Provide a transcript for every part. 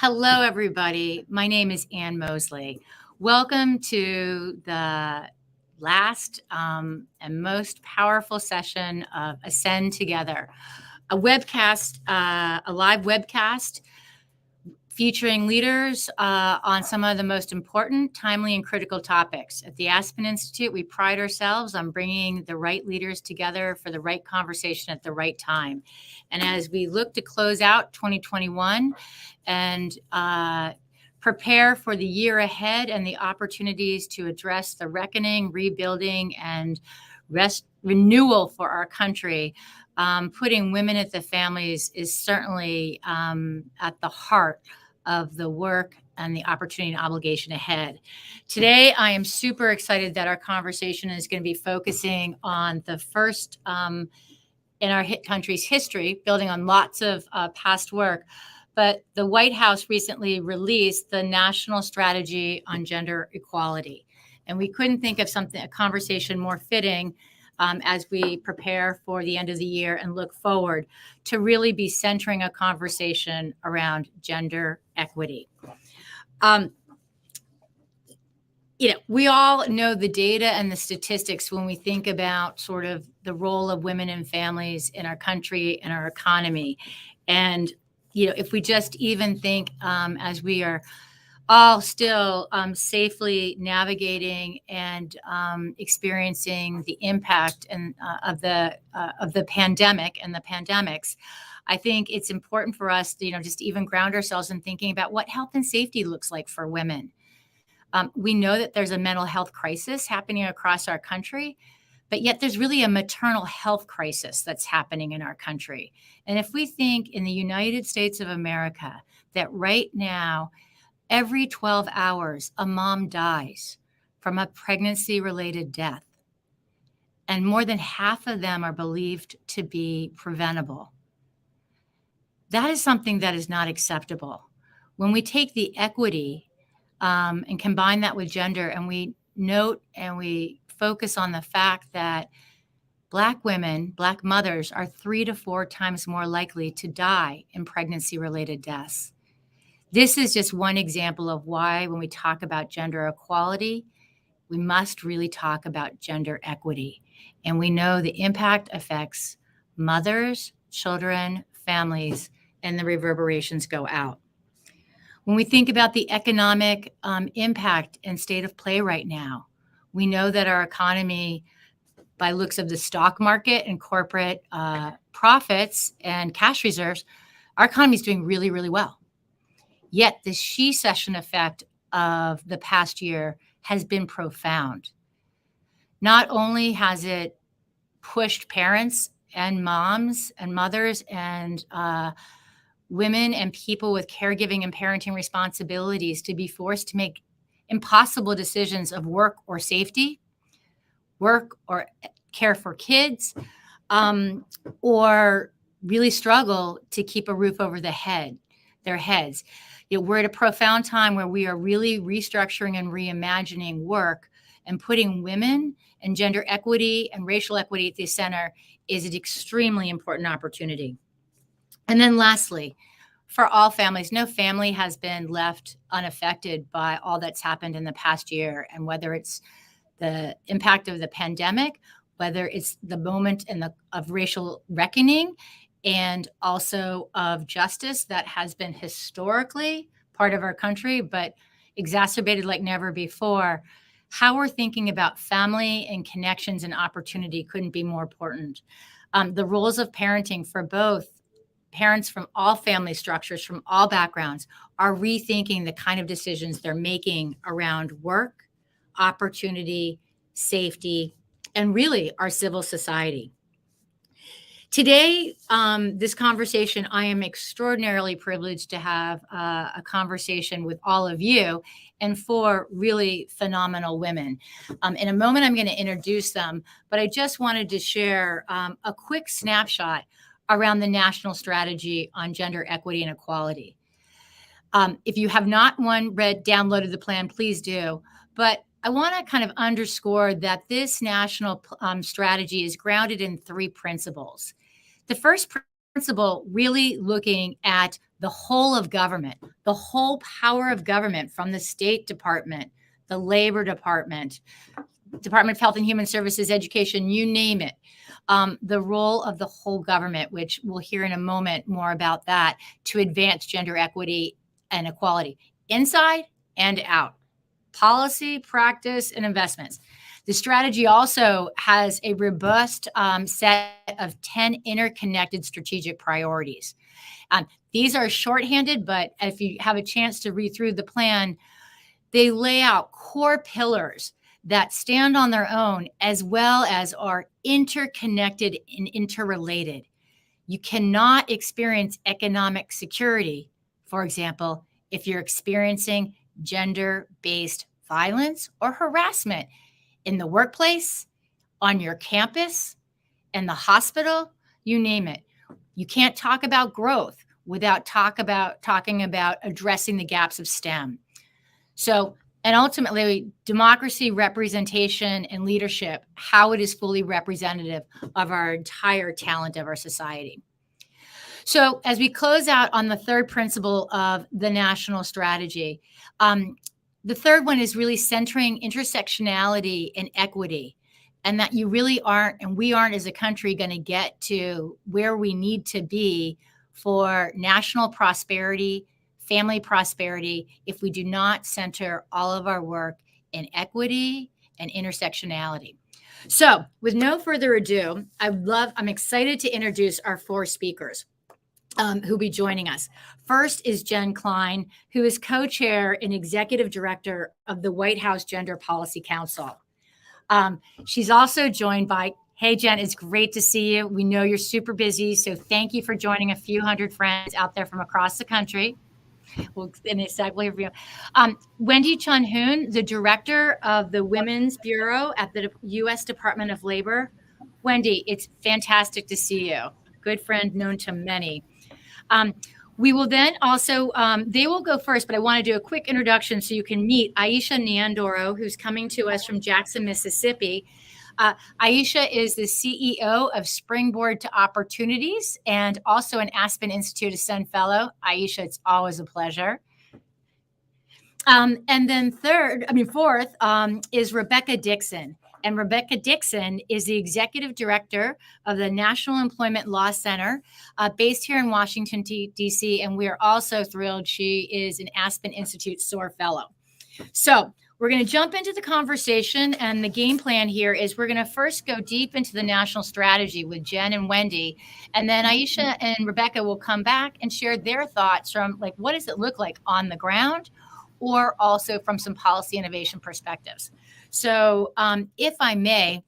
Hello, everybody. My name is Ann Mosley. Welcome to the last and most powerful session of Ascend Together, a webcast, a live webcast featuring leaders on some of the most important, timely, and critical topics. At the Aspen Institute, we pride ourselves on bringing the right leaders together for the right conversation at the right time. And as we look to close out 2021 and prepare for the year ahead and the opportunities to address the reckoning, rebuilding, and renewal for our country, putting women at the families is certainly at the heart of the work and the opportunity and obligation ahead. Today, I am super excited that our conversation is going to be focusing on the first in our country's history, building on lots of past work. But the White House recently released the National Strategy on Gender Equality. And we couldn't think of a conversation more fitting as we prepare for the end of the year and look forward to really be centering a conversation around gender equity. We all know the data and the statistics when we think about sort of the role of women and families in our country and our economy. And, if we just even think as we are all still safely navigating and experiencing the impact of the pandemic and the pandemics, I think it's important for us to, just even ground ourselves in thinking about what health and safety looks like for women. We know that there's a mental health crisis happening across our country, but yet there's really a maternal health crisis that's happening in our country. And if we think in the United States of America that right now, every 12 hours, a mom dies from a pregnancy-related death, and more than half of them are believed to be preventable. That is something that is not acceptable. When we take the equity and combine that with gender, and we note and we focus on the fact that Black women, Black mothers are 3 to 4 times more likely to die in pregnancy-related deaths. This is just one example of why when we talk about gender equality, we must really talk about gender equity. And we know the impact affects mothers, children, families, and the reverberations go out. When we think about the economic impact and state of play right now, we know that our economy, by looks of the stock market and corporate profits and cash reserves, our economy is doing really, really well. Yet the she-cession effect of the past year has been profound. Not only has it pushed parents and moms and mothers and women and people with caregiving and parenting responsibilities to be forced to make impossible decisions of work or safety, work or care for kids, or really struggle to keep a roof over their heads. We're at a profound time where we are really restructuring and reimagining work, and putting women and gender equity and racial equity at the center is an extremely important opportunity. And then lastly, for all families, no family has been left unaffected by all that's happened in the past year. And whether it's the impact of the pandemic, whether it's the moment of racial reckoning, and also of justice that has been historically part of our country, but exacerbated like never before, how we're thinking about family and connections and opportunity couldn't be more important. The roles of parenting for both parents from all family structures, from all backgrounds, are rethinking the kind of decisions they're making around work, opportunity, safety, and really our civil society. Today, this conversation, I am extraordinarily privileged to have a conversation with all of you and 4 really phenomenal women. In a moment, I'm going to introduce them, but I just wanted to share a quick snapshot around the National Strategy on Gender Equity and Equality. If you have not downloaded the plan, please do. But I want to kind of underscore that this national strategy is grounded in 3 principles. The first principle really looking at the whole of government, the whole power of government, from the State Department, the Labor Department, Department of Health and Human Services, Education, you name it. The role of the whole government, which we'll hear in a moment more about that, to advance gender equity and equality inside and out, policy, practice, and investments. The strategy also has a robust set of 10 interconnected strategic priorities. These are shorthanded, but if you have a chance to read through the plan, they lay out core pillars that stand on their own as well as are interconnected and interrelated. You cannot experience economic security, for example, if you're experiencing gender-based violence or harassment in the workplace, on your campus, in the hospital, you name it. You can't talk about growth without talking about addressing the gaps of STEM. So, and ultimately, democracy, representation, and leadership, how it is fully representative of our entire talent of our society. So as we close out on the third principle of the national strategy, the third one is really centering intersectionality and equity, and that you really aren't, and we aren't as a country, going to get to where we need to be for national prosperity, family prosperity, if we do not center all of our work in equity and intersectionality. So with no further ado, I'm excited to introduce our four speakers who'll be joining us. First is Jen Klein, who is co-chair and executive director of the White House Gender Policy Council. She's also joined by, hey, Jen, it's great to see you. We know you're super busy, so thank you for joining a few hundred friends out there from across the country. We'll in a sec, we'll hear from you. Wendy Chun-Hoon, the director of the Women's Bureau at the U.S. Department of Labor. Wendy, it's fantastic to see you. Good friend, known to many. We will then also, they will go first, but I want to do a quick introduction so you can meet Aisha Nyandoro, who's coming to us from Jackson, Mississippi. Aisha is the CEO of Springboard to Opportunities and also an Aspen Institute Ascend Fellow. Aisha, it's always a pleasure. And then fourth is Rebecca Dixon. And Rebecca Dixon is the executive director of the National Employment Law Center based here in Washington, D.C. And we are also thrilled she is an Aspen Institute SOAR Fellow. So we're going to jump into the conversation, and the game plan here is we're going to first go deep into the national strategy with Jen and Wendy, and then Aisha and Rebecca will come back and share their thoughts from, like, what does it look like on the ground, or also from some policy innovation perspectives. So if I may,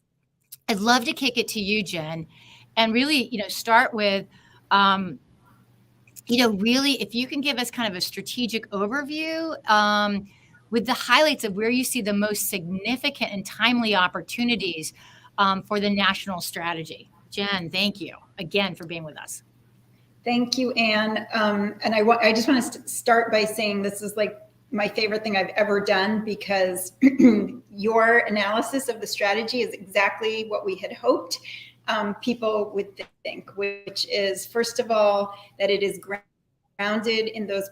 I'd love to kick it to you, Jen, and really, start with, really, if you can give us kind of a strategic overview with the highlights of where you see the most significant and timely opportunities for the national strategy. Jen, thank you again for being with us. Thank you, Anne. And I just want to start by saying this is like my favorite thing I've ever done, because your analysis of the strategy is exactly what we had hoped people would think, which is, first of all, that it is grounded in those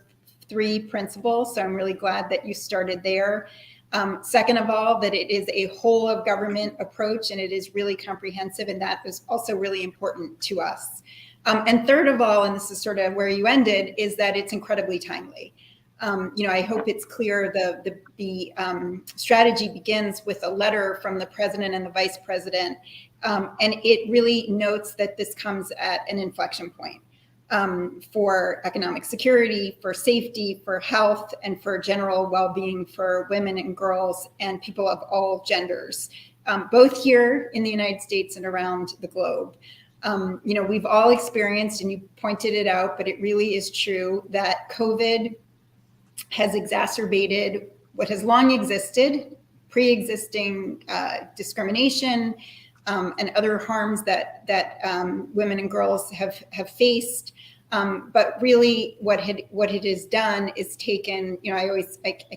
three principles. So I'm really glad that you started there. Second of all, that it is a whole of government approach, and it is really comprehensive, and that is also really important to us. And third of all, and this is sort of where you ended, is that it's incredibly timely. I hope it's clear the strategy begins with a letter from the president and the vice president, and it really notes that this comes at an inflection point for economic security, for safety, for health, and for general well-being for women and girls and people of all genders, both here in the United States and around the globe. We've all experienced, and you pointed it out, but it really is true, that COVID has exacerbated what has long existed, pre-existing discrimination and other harms that women and girls have faced. But really, what it has done is taken. I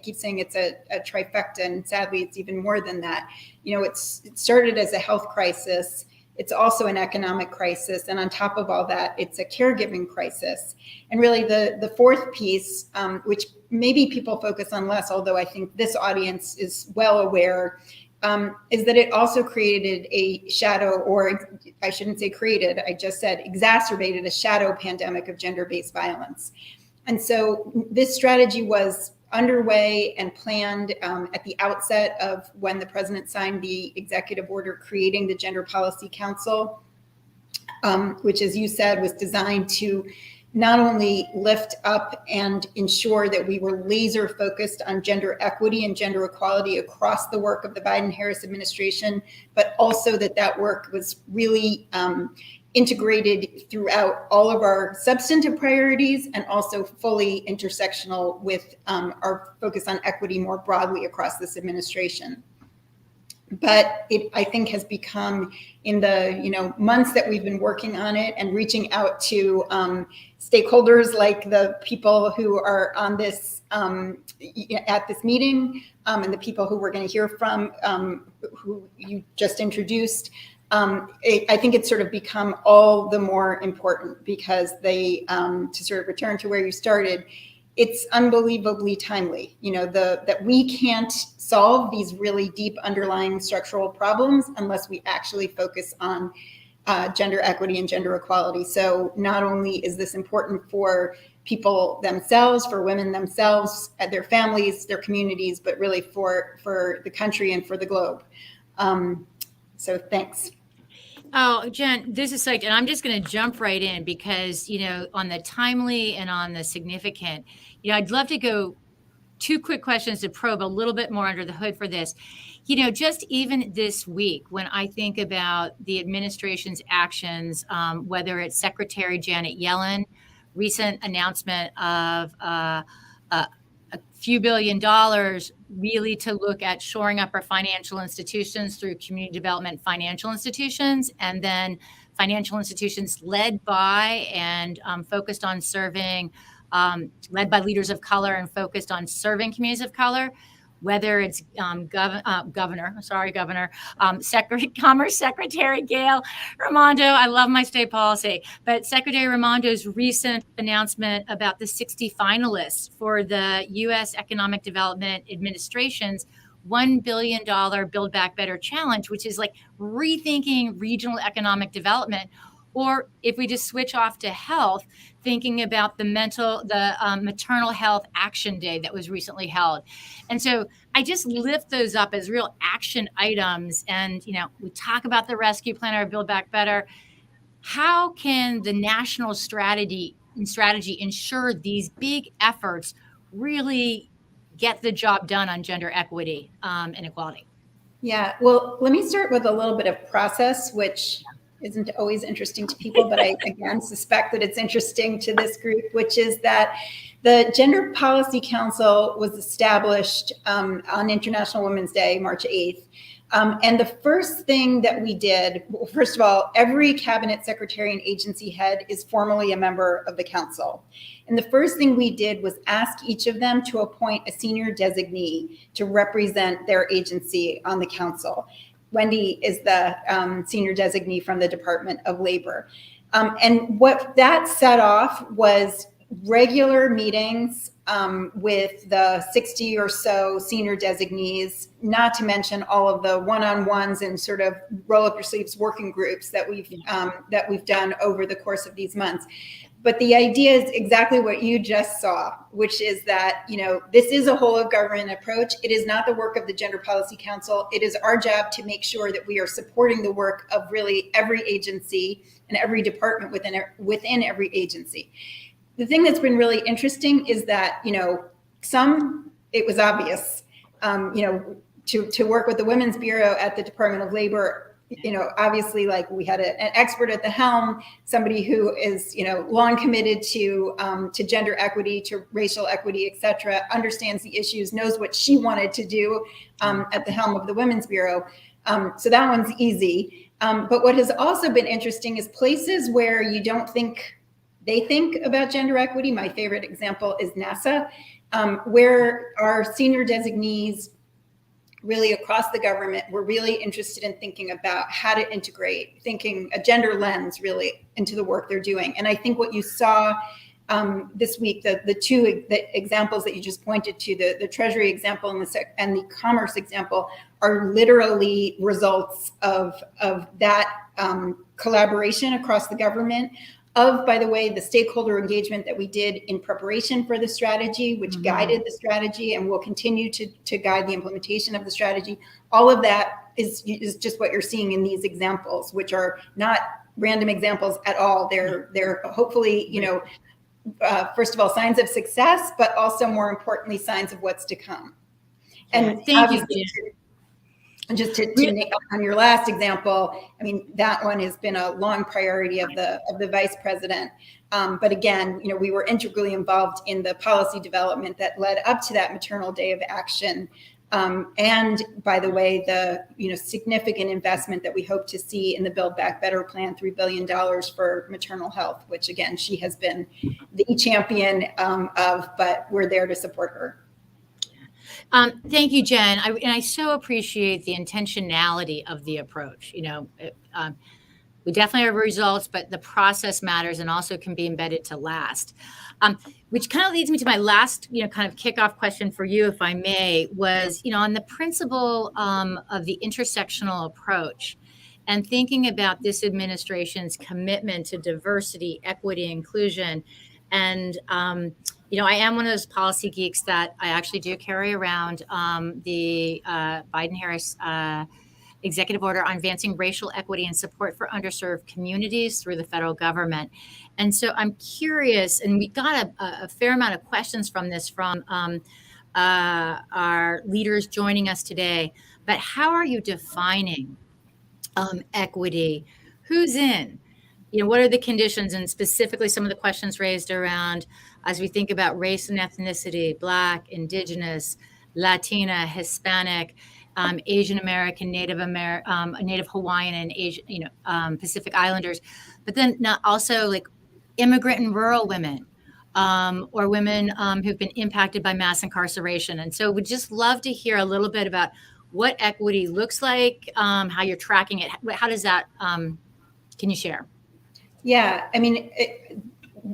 keep saying it's a trifecta, and sadly, it's even more than that. It started as a health crisis, it's also an economic crisis. And on top of all that, it's a caregiving crisis. And really the fourth piece, which maybe people focus on less, although I think this audience is well aware, is that it also created a shadow, or I shouldn't say created, I just said exacerbated a shadow pandemic of gender-based violence. And so this strategy was underway and planned at the outset of when the president signed the executive order creating the Gender Policy Council, which, as you said, was designed to not only lift up and ensure that we were laser focused on gender equity and gender equality across the work of the Biden-Harris administration, but also that work was really integrated throughout all of our substantive priorities and also fully intersectional with our focus on equity more broadly across this administration. But it, I think, has become, in the months that we've been working on it and reaching out to stakeholders like the people who are on this at this meeting and the people who we're going to hear from, who you just introduced. I think it's sort of become all the more important because they, to sort of return to where you started, it's unbelievably timely, that we can't solve these really deep underlying structural problems unless we actually focus on gender equity and gender equality. So not only is this important for people themselves, for women themselves, their families, their communities, but really for the country and for the globe. So thanks. Oh, Jen, this is and I'm just going to jump right in because, on the timely and on the significant, I'd love to go 2 quick questions to probe a little bit more under the hood for this. Just even this week, when I think about the administration's actions, whether it's Secretary Janet Yellen, recent announcement of a few $1 billion really to look at shoring up our financial institutions through community development financial institutions, and then financial institutions led by and focused on serving, led by leaders of color and focused on serving communities of color, whether it's Commerce Secretary Gail Raimondo. I love my state policy, but Secretary Raimondo's recent announcement about the 60 finalists for the U.S. Economic Development Administration's $1 billion Build Back Better Challenge, which is like rethinking regional economic development. Or if we just switch off to health, thinking about the maternal health action day that was recently held. And so I just lift those up as real action items. And, we talk about the rescue plan or Build Back Better. How can the national strategy ensure these big efforts really get the job done on gender equity and equality? Yeah, well, let me start with a little bit of process, which isn't always interesting to people, but I, again, suspect that it's interesting to this group, which is that the Gender Policy Council was established on International Women's Day, March 8th. And the first thing that we did, well, first of all, every cabinet secretary and agency head is formally a member of the council. And the first thing we did was ask each of them to appoint a senior designee to represent their agency on the council. Wendy is the senior designee from the Department of Labor. And what that set off was regular meetings with the 60 or so senior designees, not to mention all of the one-on-ones and sort of roll up your sleeves working groups that we've done over the course of these months. But the idea is exactly what you just saw, which is that, this is a whole of government approach. It is not the work of the Gender Policy Council. It is our job to make sure that we are supporting the work of really every agency and every department within every agency. The thing that's been really interesting is that, it was obvious, to work with the Women's Bureau at the Department of Labor, obviously, like, we had an expert at the helm, somebody who is, long committed to gender equity, to racial equity, et cetera, understands the issues, knows what she wanted to do at the helm of the Women's Bureau. So that one's easy. But what has also been interesting is places where you don't think they think about gender equity. My favorite example is NASA, where our senior designees really across the government, we're really interested in thinking about how to integrate, thinking a gender lens really into the work they're doing. And I think what you saw this week, the examples that you just pointed to, the Treasury example and the Commerce example, are literally results of that collaboration across the government, by the way, the stakeholder engagement that we did in preparation for the strategy, which guided the strategy and will continue to guide the implementation of the strategy. All of that is just what you're seeing in these examples, which are not random examples at all. They're hopefully, first of all, signs of success, but also more importantly, signs of what's to come. And thank you, Jen. Just to on your last example, I mean, that one has been a long priority of the vice president. But again, we were integrally involved in the policy development that led up to that Maternal Day of Action. And by the way, the significant investment that we hope to see in the Build Back Better plan, $3 billion for maternal health, which again, she has been the champion of, but we're there to support her. Thank you, Jen. I so appreciate the intentionality of the approach. We definitely have results, but the process matters and also can be embedded to last. Which kind of leads me to my last, kind of kickoff question for you, if I may, was, on the principle of the intersectional approach and thinking about this administration's commitment to diversity, equity, inclusion, and I am one of those policy geeks that I actually do carry around the Biden-Harris executive order on advancing racial equity and support for underserved communities through the federal government. And so I'm curious, and we got a fair amount of questions from this from our leaders joining us today, but how are you defining equity? Who's in? What are the conditions, and specifically some of the questions raised around as we think about race and ethnicity, Black, Indigenous, Latina, Hispanic, Asian American, Native Hawaiian, and Asian, Pacific Islanders, but then also like immigrant and rural women, or women who've been impacted by mass incarceration. And so we'd just love to hear a little bit about what equity looks like, how you're tracking it. How does that, can you share? Yeah, I mean,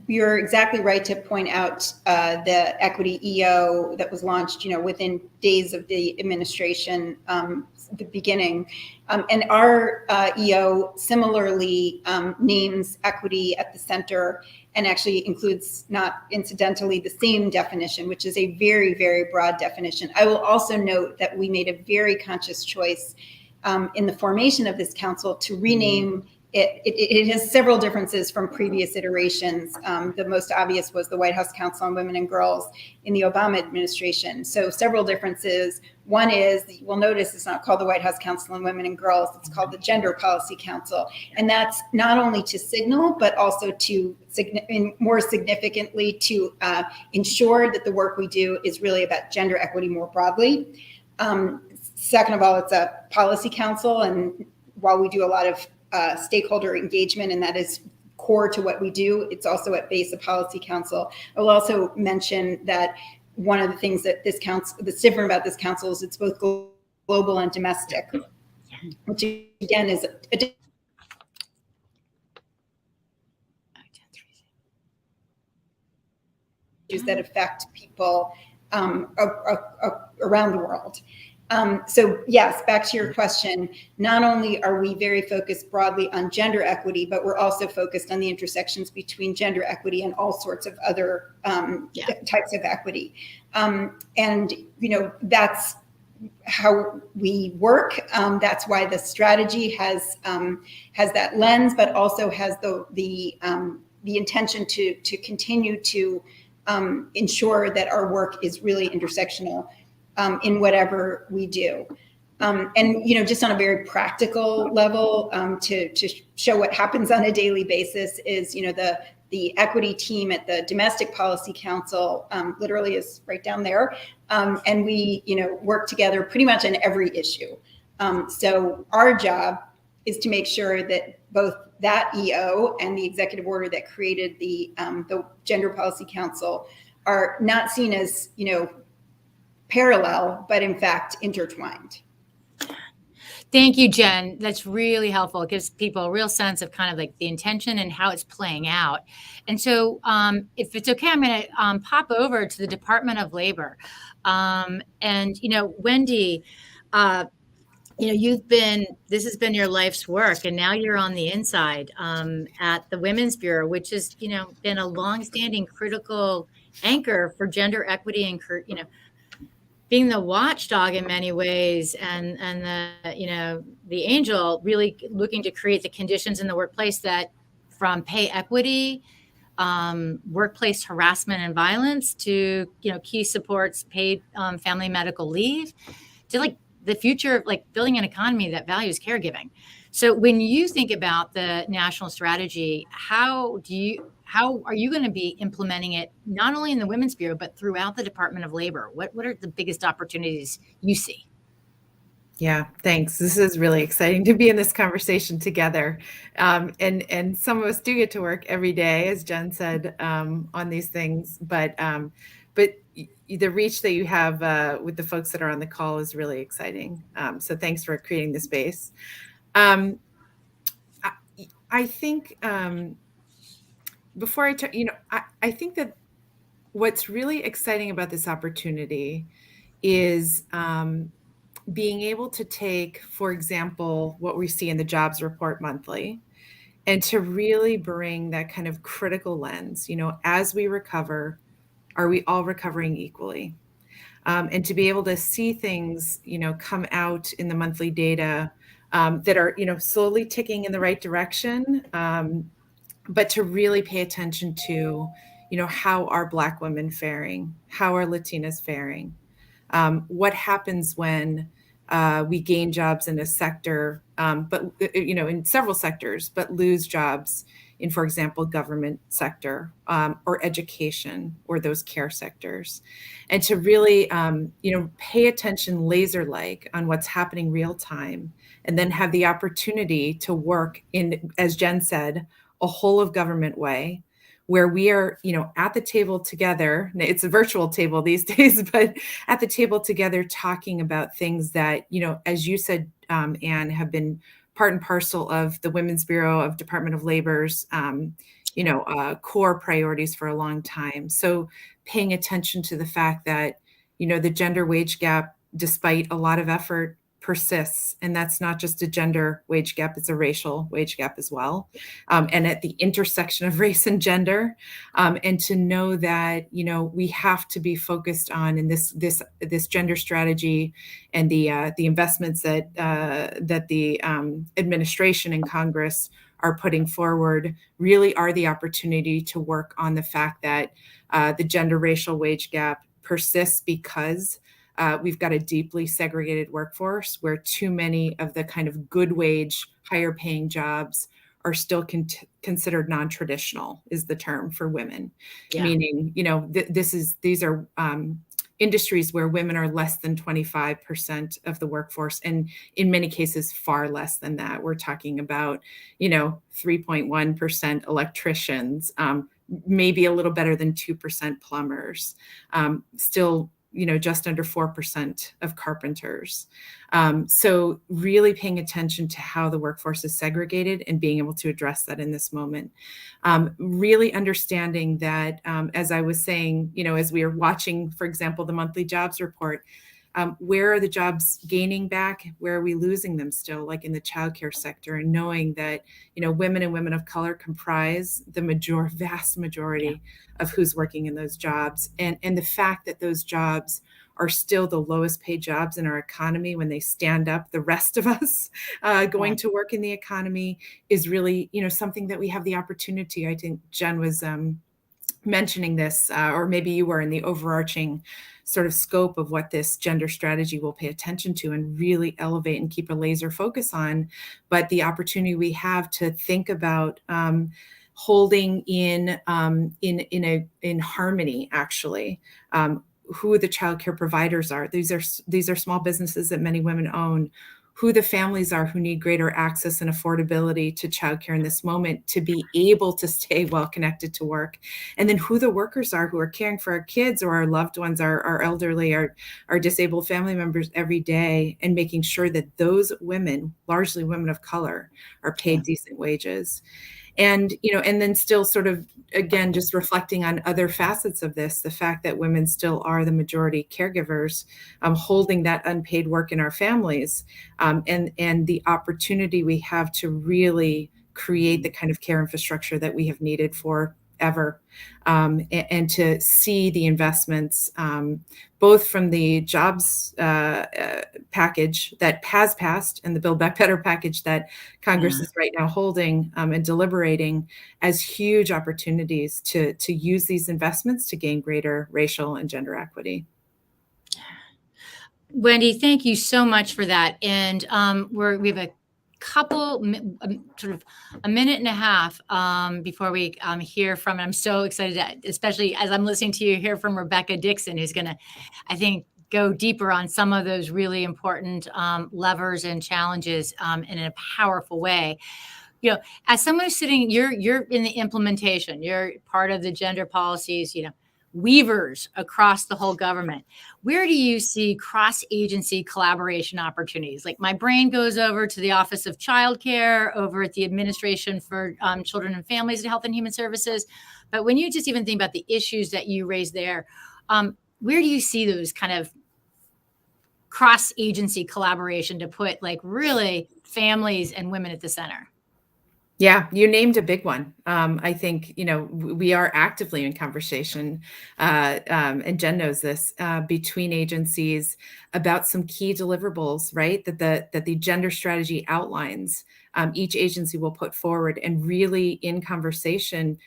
you're exactly right to point out the equity EO that was launched, within days of the administration, the beginning. And our EO similarly names equity at the center and actually includes, not incidentally, the same definition, which is a very, very broad definition. I will also note that we made a very conscious choice in the formation of this council to rename it has several differences from previous iterations. The most obvious was the White House Council on Women and Girls in the Obama administration. So several differences. One is, you'll notice it's not called the White House Council on Women and Girls, it's called the Gender Policy Council. And that's not only to signal, but also to, more significantly, to ensure that the work we do is really about gender equity more broadly. Second of all, it's a policy council, and while we do a lot of stakeholder engagement, and that is core to what we do, it's also at base a policy council. I will also mention that one of the things that this council, that's different about this council, is it's both global and domestic, which again is issues that affect people around the world. So yes, back to your question, not only are we very focused broadly on gender equity, but we're also focused on the intersections between gender equity and all sorts of other types of equity. And, that's how we work. That's why the strategy has that lens, but also has the intention to continue to ensure that our work is really intersectional in whatever we do. And, just on a very practical level, to show what happens on a daily basis is, the equity team at the Domestic Policy Council literally is right down there. And we, work together pretty much on every issue. So our job is to make sure that both that EO and the executive order that created the Gender Policy Council are not seen as, parallel, but in fact intertwined. Thank you, Jen. That's really helpful. It gives people a real sense of kind of like the intention and how it's playing out. And so, if it's okay, I'm going to pop over to the Department of Labor. And, Wendy, uh, this has been your life's work, and now you're on the inside at the Women's Bureau, which has, been a longstanding critical anchor for gender equity and, being the watchdog in many ways, and the angel, really looking to create the conditions in the workplace that, from pay equity, workplace harassment and violence, to key supports, paid family medical leave, to like the future of like building an economy that values caregiving. So when you think about the national strategy, how are you going to be implementing it, not only in the Women's Bureau, but throughout the Department of Labor? What are the biggest opportunities you see? Yeah, thanks. This is really exciting to be in this conversation together. And some of us do get to work every day, as Jen said, on these things. But the reach that you have with the folks that are on the call is really exciting. So thanks for creating the space. I think before I turn, I think that what's really exciting about this opportunity is being able to take, for example, what we see in the jobs report monthly, and to really bring that kind of critical lens, as we recover, are we all recovering equally? And to be able to see things, come out in the monthly data that are, slowly ticking in the right direction, but to really pay attention to, how are Black women faring? How are Latinas faring? What happens when we gain jobs in a sector, but in several sectors, but lose jobs in, for example, government sector or education or those care sectors, and to really pay attention laser-like on what's happening real time, and then have the opportunity to work in, as Jen said, a whole of government way, where we are, at the table together. It's a virtual table these days, but at the table together, talking about things that, as you said, Anne, have been part and parcel of the Women's Bureau of Department of Labor's, core priorities for a long time. So paying attention to the fact that, the gender wage gap, despite a lot of effort, persists. And that's not just a gender wage gap, it's a racial wage gap as well. And at the intersection of race and gender, and to know that, we have to be focused on, in this gender strategy and the investments that the administration and Congress are putting forward, really are the opportunity to work on the fact that the gender racial wage gap persists because we've got a deeply segregated workforce where too many of the kind of good wage, higher paying jobs are still considered non-traditional, is the term for women. Yeah. Meaning, these are industries where women are less than 25% of the workforce, and in many cases far less than that. We're talking about 3.1% electricians, maybe a little better than 2% plumbers, still just under 4% of carpenters. So really paying attention to how the workforce is segregated and being able to address that in this moment. Really understanding that, as I was saying, as we are watching, for example, the monthly jobs report, where are the jobs gaining back? Where are we losing them still, like in the childcare sector? And knowing that, women and women of color comprise the vast majority of who's working in those jobs. And the fact that those jobs are still the lowest paid jobs in our economy when they stand up the rest of us going to work in the economy is really, something that we have the opportunity. I think Jen was mentioning this, or maybe you were, in the overarching sort of scope of what this gender strategy will pay attention to and really elevate and keep a laser focus on. But the opportunity we have to think about holding in harmony, actually, who the childcare providers are. These are small businesses that many women own, who the families are who need greater access and affordability to childcare in this moment to be able to stay well connected to work, and then who the workers are who are caring for our kids or our loved ones, our elderly, our disabled family members every day, and making sure that those women, largely women of color, are paid decent wages. And, and then still sort of, again, just reflecting on other facets of this, the fact that women still are the majority caregivers, holding that unpaid work in our families, and the opportunity we have to really create the kind of care infrastructure that we have needed forever, and to see the investments, both from the jobs package that has passed and the Build Back Better package that Congress is right now holding and deliberating, as huge opportunities to use these investments to gain greater racial and gender equity. Wendy, thank you so much for that. And we have a couple, sort of a minute and a half before we hear from, and I'm so excited, especially as I'm listening to you, hear from Rebecca Dixon, who's going to, I think, go deeper on some of those really important levers and challenges in a powerful way. As someone who's sitting, you're in the implementation, you're part of the gender policies, weavers across the whole government. Where do you see cross-agency collaboration opportunities? Like, my brain goes over to the Office of Child Care, over at the Administration for Children and Families and Health and Human Services. But when you just even think about the issues that you raised there, where do you see those kind of cross-agency collaboration to put really families and women at the center? Yeah, you named a big one. I think, we are actively in conversation, and Jen knows this, between agencies about some key deliverables, right? That the gender strategy outlines. Each agency will put forward, and really in conversation,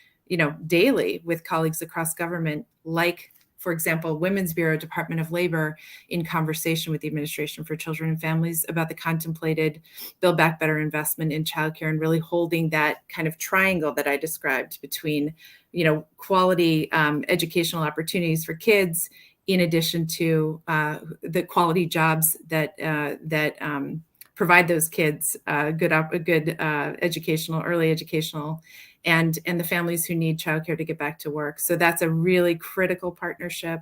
daily with colleagues across government, like, for example, Women's Bureau, Department of Labor, in conversation with the Administration for Children and Families about the contemplated Build Back Better investment in childcare, and really holding that kind of triangle that I described between, quality educational opportunities for kids, in addition to the quality jobs that provide those kids good educational, early educational, and the families who need childcare to get back to work. So that's a really critical partnership.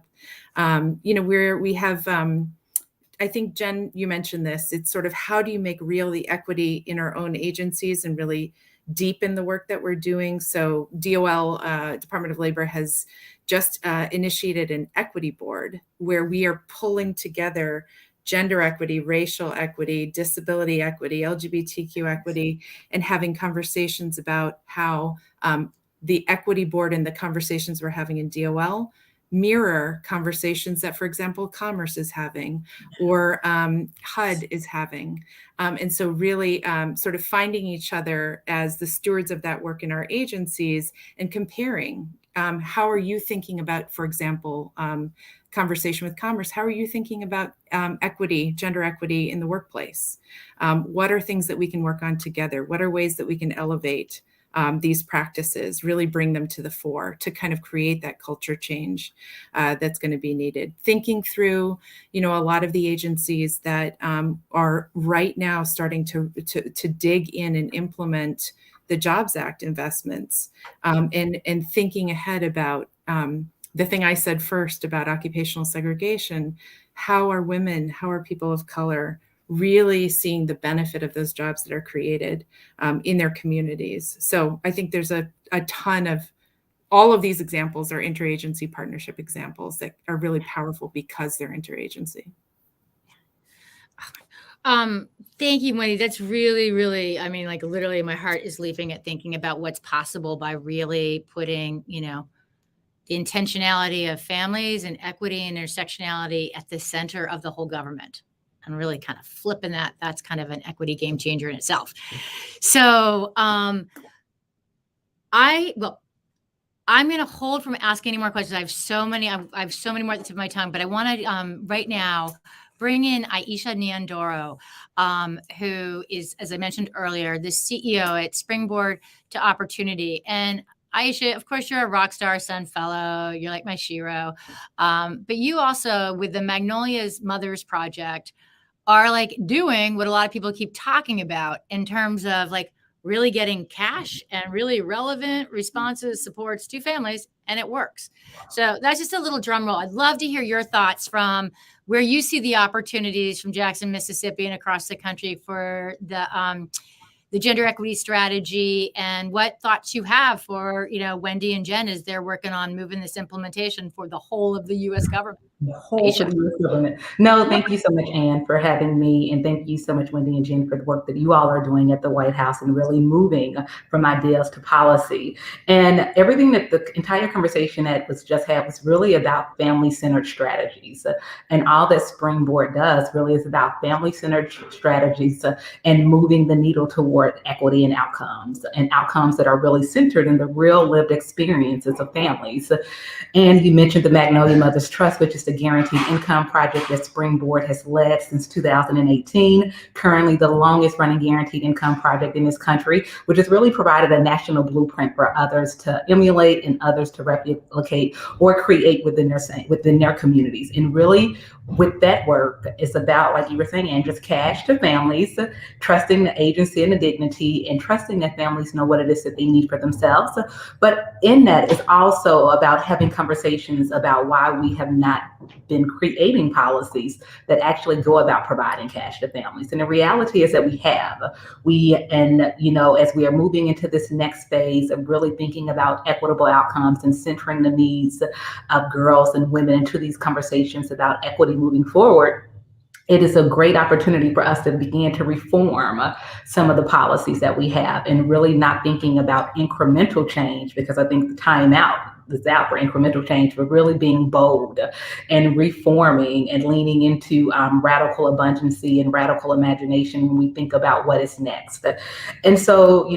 We have, I think, Jen, you mentioned this, it's sort of, how do you make real the equity in our own agencies and really deepen the work that we're doing? So DOL, Department of Labor, has just initiated an equity board where we are pulling together gender equity, racial equity, disability equity, LGBTQ equity, and having conversations about how the equity board and the conversations we're having in DOL mirror conversations that, for example, Commerce is having, or HUD is having. And so really sort of finding each other as the stewards of that work in our agencies and comparing. How are you thinking about, for example, conversation with Commerce? How are you thinking about equity, gender equity in the workplace? What are things that we can work on together? What are ways that we can elevate these practices, really bring them to the fore to kind of create that culture change that's going to be needed? Thinking through, a lot of the agencies that are right now starting to dig in and implement the Jobs Act investments, and thinking ahead about the thing I said first about occupational segregation. How are women, how are people of color really seeing the benefit of those jobs that are created in their communities? So I think there's a ton of, all of these examples are interagency partnership examples that are really powerful because they're interagency. Thank you, Wendy. That's really, really, literally my heart is leaping at thinking about what's possible by really putting, the intentionality of families and equity and intersectionality at the center of the whole government, and really kind of flipping that. That's kind of an equity game changer in itself. So I'm going to hold from asking any more questions. I have so many more at the tip of my tongue, but I want to right now bring in Aisha Nyandoro, who is, as I mentioned earlier, the CEO at Springboard to Opportunity. And Aisha, of course, you're a Rockstar Sun Fellow. You're like my Shiro. But you also, with the Magnolia's Mothers Project, are like doing what a lot of people keep talking about in terms of like really getting cash and really relevant responses, supports to families, and it works. So that's just a little drum roll. I'd love to hear your thoughts from where you see the opportunities from Jackson, Mississippi, and across the country for the gender equity strategy, and what thoughts you have for, Wendy and Jen as they're working on moving this implementation for the whole of the U.S. government. The whole of the U.S. government. No, thank you so much, Anne, for having me. And thank you so much, Wendy and Jen, for the work that you all are doing at the White House and really moving from ideas to policy. And everything that the entire conversation that was just had was really about family-centered strategies. And all that Springboard does really is about family-centered strategies and moving the needle toward equity and outcomes that are really centered in the real lived experiences of families. And you mentioned the Magnolia Mothers Trust, which is the guaranteed income project that Springboard has led since 2018, currently the longest running guaranteed income project in this country, which has really provided a national blueprint for others to emulate and others to replicate or create within their communities. And really, with that work, it's about, like you were saying, and just cash to families, trusting the agency and the dignity, and trusting that families know what it is that they need for themselves. But in that, it's also about having conversations about why we have not been creating policies that actually go about providing cash to families. And the reality is that we have. As we are moving into this next phase of really thinking about equitable outcomes and centering the needs of girls and women into these conversations about equity moving forward, it is a great opportunity for us to begin to reform some of the policies that we have and really not thinking about incremental change, because I think the time is out for incremental change, but really being bold and reforming and leaning into radical abundancy and radical imagination when we think about what is next. And so,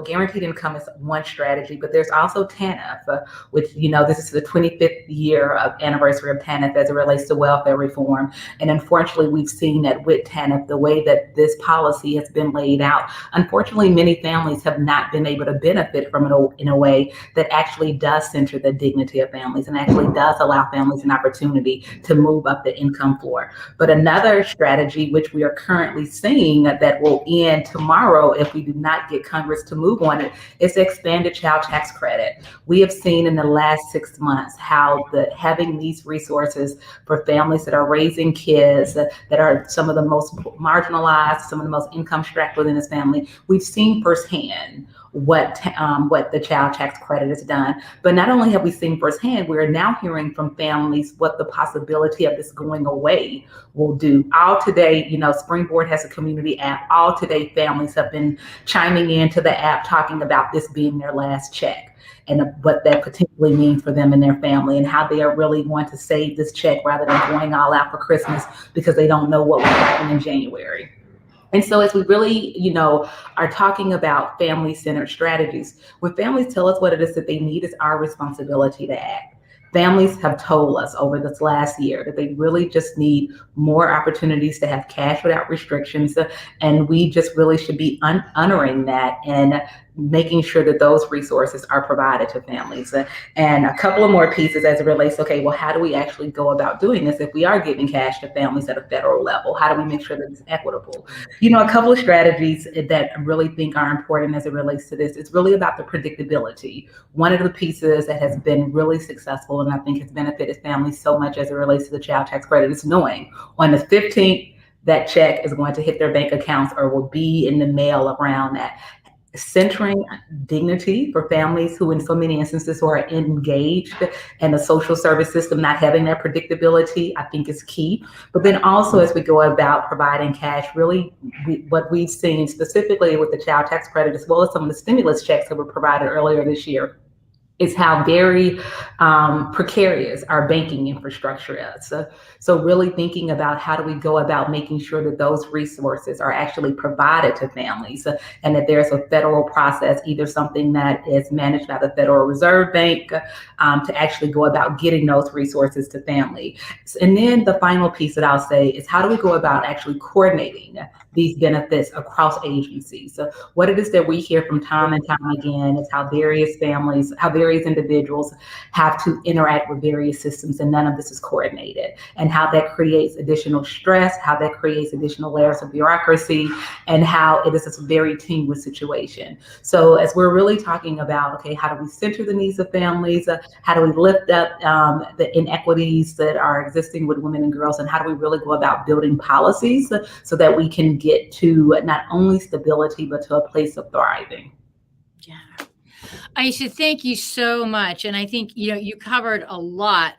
guaranteed income is one strategy, but there's also TANF, which, this is the 25th year of anniversary of TANF as it relates to welfare reform. And unfortunately, we've seen that with TANF, the way that this policy has been laid out, unfortunately, many families have not been able to benefit from it in a way that actually does center the dignity of families and actually does allow families an opportunity to move up the income floor. But another strategy, which we are currently seeing that will end tomorrow if we do not get Congress to move on it, is the expanded child tax credit. We have seen in the last 6 months how having these resources for families that are raising kids that are some of the most marginalized, some of the most income strapped within this family, we've seen firsthand what the child tax credit has done. But not only have we seen firsthand, we're now hearing from families what the possibility of this going away will do. All Today, Springboard has a community app. All Today families have been chiming into the app talking about this being their last check and what that potentially means for them and their family, and how they are really going to save this check rather than going all out for Christmas because they don't know what will happen in January. And so as we really, are talking about family-centered strategies, when families tell us what it is that they need, it's our responsibility to act. Families have told us over this last year that they really just need more opportunities to have cash without restrictions. And we just really should be honoring that and making sure that those resources are provided to families. And a couple of more pieces as it relates, how do we actually go about doing this if we are giving cash to families at a federal level? How do we make sure that it's equitable? A couple of strategies that I really think are important as it relates to this, it's really about the predictability. One of the pieces that has been really successful and I think has benefited families so much as it relates to the child tax credit is knowing on the 15th, that check is going to hit their bank accounts or will be in the mail around that. Centering dignity for families who in so many instances who are engaged in the social service system, not having that predictability, I think is key. But then also as we go about providing cash, really what we've seen specifically with the child tax credit, as well as some of the stimulus checks that were provided earlier this year, is how very precarious our banking infrastructure is. So really thinking about how do we go about making sure that those resources are actually provided to families and that there's a federal process, either something that is managed by the Federal Reserve Bank to actually go about getting those resources to family. And then the final piece that I'll say is how do we go about actually coordinating these benefits across agencies? So what it is that we hear from time and time again is how various various individuals have to interact with various systems, and none of this is coordinated, and how that creates additional stress, how that creates additional layers of bureaucracy, and how it is a very teamless situation. So as we're really talking about, okay, how do we center the needs of families? How do we lift up the inequities that are existing with women and girls? And how do we really go about building policies so that we can get to not only stability, but to a place of thriving? Yeah. Aisha, thank you so much. And I think, you covered a lot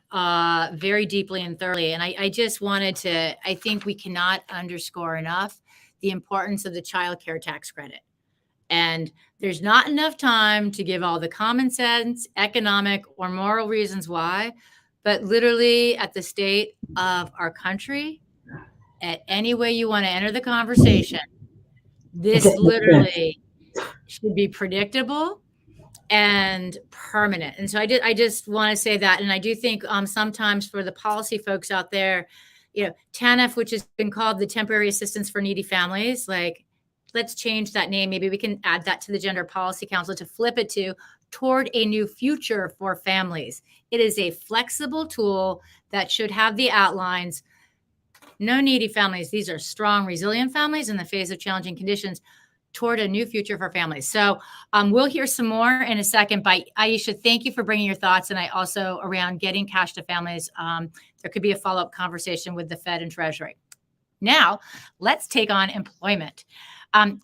very deeply and thoroughly. And I just wanted to, I think we cannot underscore enough the importance of the child care tax credit. And there's not enough time to give all the common sense, economic, or moral reasons why, but literally at the state of our country, at any way you want to enter the conversation, this literally should be predictable and permanent. And so I just want to say that. And I do think sometimes for the policy folks out there, TANF, which has been called the Temporary Assistance for Needy Families, like, let's change that name. Maybe we can add that to the Gender Policy Council to flip it to toward a new future for families. It is a flexible tool that should have the outlines. No needy families. These are strong, resilient families in the face of challenging conditions toward a new future for families. So we'll hear some more in a second. But Aisha, thank you for bringing your thoughts. And I also, around getting cash to families, there could be a follow-up conversation with the Fed and Treasury. Now, let's take on employment.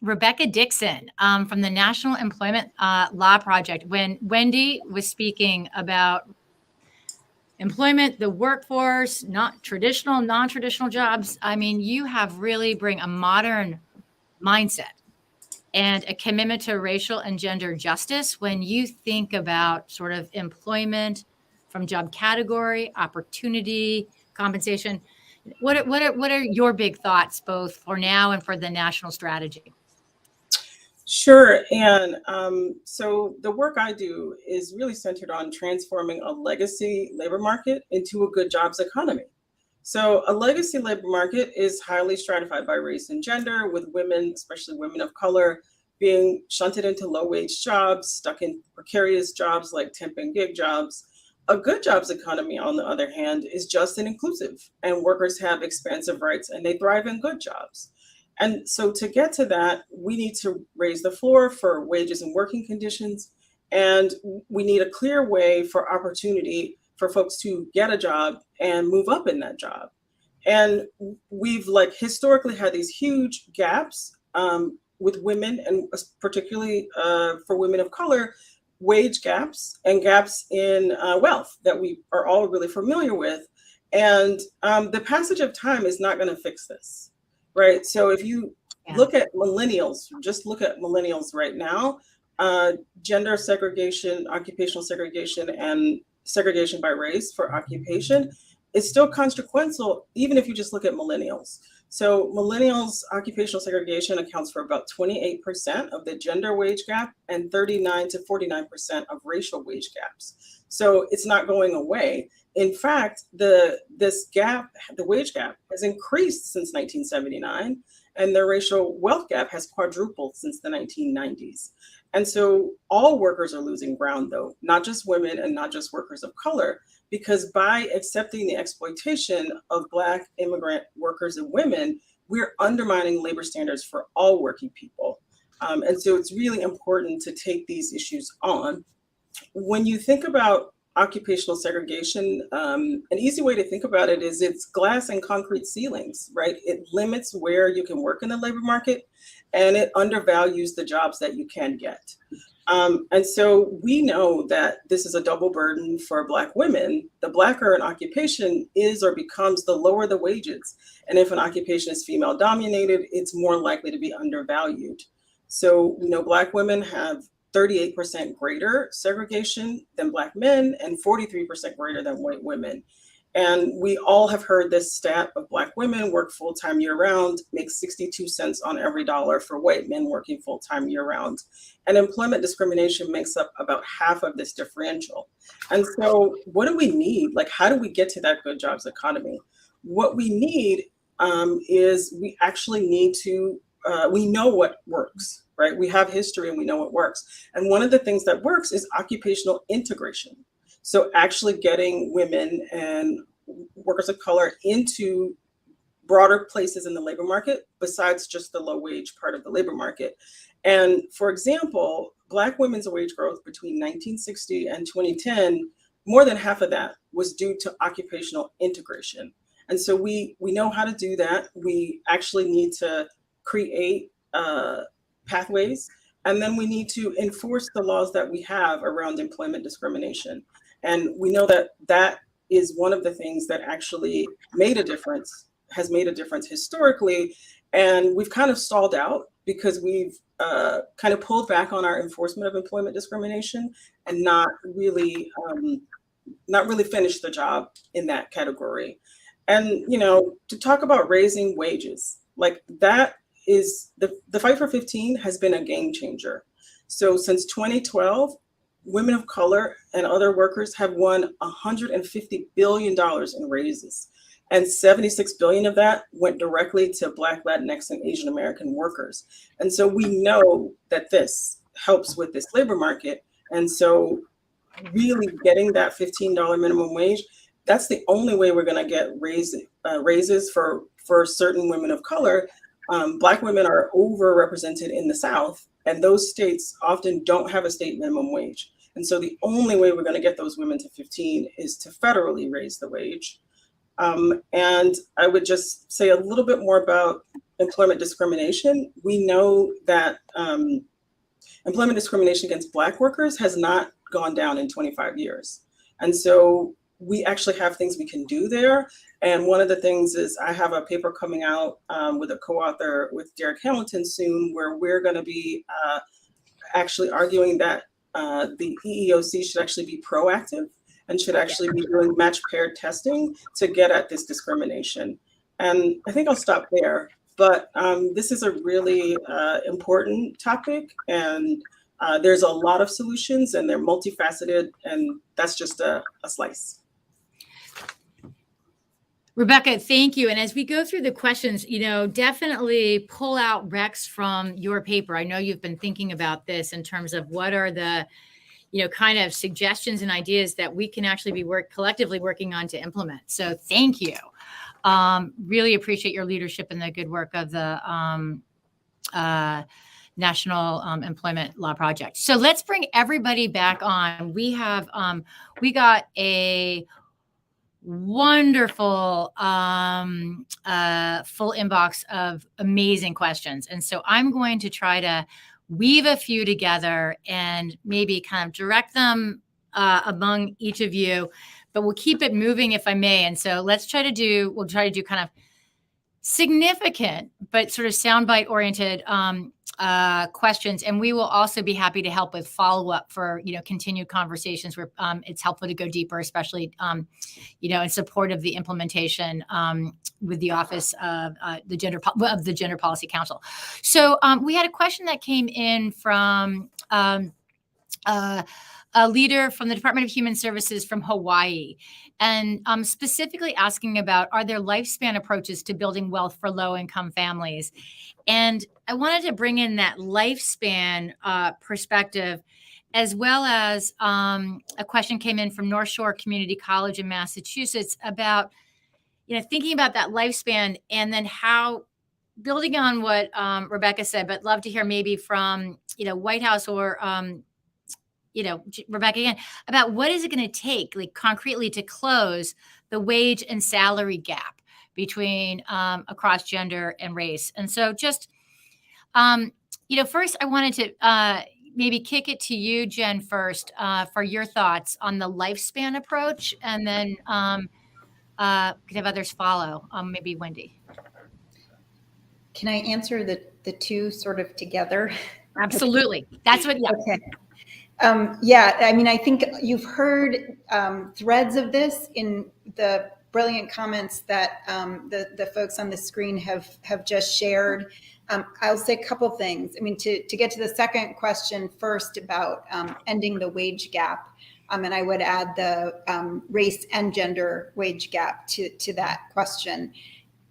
Rebecca Dixon from the National Employment Law Project. When Wendy was speaking about employment, the workforce, not traditional, non-traditional jobs, I mean, you have really bring a modern mindset and a commitment to racial and gender justice when you think about sort of employment from job category, opportunity, compensation. What are your big thoughts, both for now and for the national strategy? Sure. And so the work I do is really centered on transforming a legacy labor market into a good jobs economy. So a legacy labor market is highly stratified by race and gender, with women, especially women of color, being shunted into low-wage jobs, stuck in precarious jobs like temp and gig jobs. A good jobs economy, on the other hand, is just and inclusive, and workers have expansive rights and they thrive in good jobs. And so to get to that, we need to raise the floor for wages and working conditions, and we need a clear way for opportunity for folks to get a job and move up in that job. And we've historically had these huge gaps with women, and particularly for women of color, wage gaps and gaps in wealth that we are all really familiar with. And the passage of time is not going to fix this, right? So if you look at millennials, just look at millennials right now, gender segregation, occupational segregation, and segregation by race for occupation is still consequential, even if you just look at millennials. So millennials' occupational segregation accounts for about 28% of the gender wage gap and 39 to 49% of racial wage gaps. So it's not going away. In fact, this gap, the wage gap, has increased since 1979, and the racial wealth gap has quadrupled since the 1990s. And so all workers are losing ground, though, not just women and not just workers of color, because by accepting the exploitation of Black immigrant workers and women, we're undermining labor standards for all working people. And so it's really important to take these issues on. When you think about occupational segregation, an easy way to think about it is it's glass and concrete ceilings, right? It limits where you can work in the labor market, and it undervalues the jobs that you can get. And so we know that this is a double burden for Black women. The Blacker an occupation is or becomes, the lower the wages. And if an occupation is female dominated, it's more likely to be undervalued. So we know Black women have 38% greater segregation than Black men and 43% greater than white women. And we all have heard this stat of Black women work full-time year-round, make 62 cents on every dollar for white men working full-time year-round. And employment discrimination makes up about half of this differential. And so what do we need? How do we get to that good jobs economy? What we need is we actually need to we know what works, right? We have history and we know what works. And one of the things that works is occupational integration. So actually getting women and workers of color into broader places in the labor market besides just the low wage part of the labor market. And for example, Black women's wage growth between 1960 and 2010, more than half of that was due to occupational integration. And so we know how to do that. We actually need to create pathways, and then we need to enforce the laws that we have around employment discrimination. And we know that that is one of the things that actually made a difference, has made a difference historically. And we've kind of stalled out because we've kind of pulled back on our enforcement of employment discrimination and not really finished the job in that category. And, you know, to talk about raising wages, like that is the Fight for 15 has been a game changer. So since 2012, women of color and other workers have won $150 billion in raises. And 76 billion of that went directly to Black, Latinx, and Asian American workers. And so we know that this helps with this labor market. And so really getting that $15 minimum wage, that's the only way we're going to get raises for certain women of color. Black women are overrepresented in the South, and those states often don't have a state minimum wage. And so the only way we're going to get those women to 15 is to federally raise the wage. And I would just say a little bit more about employment discrimination. We know that employment discrimination against Black workers has not gone down in 25 years. And so we actually have things we can do there. And one of the things is I have a paper coming out with a co-author with Derek Hamilton soon, where we're going to be actually arguing that the EEOC should actually be proactive and should actually be doing match paired testing to get at this discrimination. And I think I'll stop there. But this is a really important topic, and there's a lot of solutions, and they're multifaceted, and that's just a slice. Rebecca, thank you. And as we go through the questions, you know, definitely pull out Rex from your paper. I know you've been thinking about this in terms of what are the, you know, kind of suggestions and ideas that we can actually be collectively working on to implement. So thank you. Really appreciate your leadership and the good work of the National Employment Law Project. So let's bring everybody back on. We have, we got a wonderful full inbox of amazing questions. And so I'm going to try to weave a few together and maybe kind of direct them among each of you, but we'll keep it moving if I may. And so we'll try to do kind of significant, but sort of soundbite oriented questions. And we will also be happy to help with follow-up for, you know, continued conversations where it's helpful to go deeper, especially, you know, in support of the implementation with the Office of the Gender Policy Council. So we had a question that came in from a leader from the Department of Human Services from Hawaii, and specifically asking about, are there lifespan approaches to building wealth for low-income families? And I wanted to bring in that lifespan perspective, as well as a question came in from North Shore Community College in Massachusetts about, you know, thinking about that lifespan and then how, building on what Rebecca said, but love to hear maybe from, you know, White House or you know, Rebecca again, about what is it going to take, like concretely, to close the wage and salary gap between across gender and race. And so just, you know, first I wanted to maybe kick it to you, Jen, first for your thoughts on the lifespan approach, and then we could have others follow, maybe Wendy. Can I answer the two sort of together? Absolutely. That's what, yeah. Okay. Yeah, I mean, I think you've heard threads of this in the brilliant comments that the folks on the screen have just shared. I'll say a couple things. I mean, to get to the second question first about ending the wage gap, and I would add the race and gender wage gap to that question.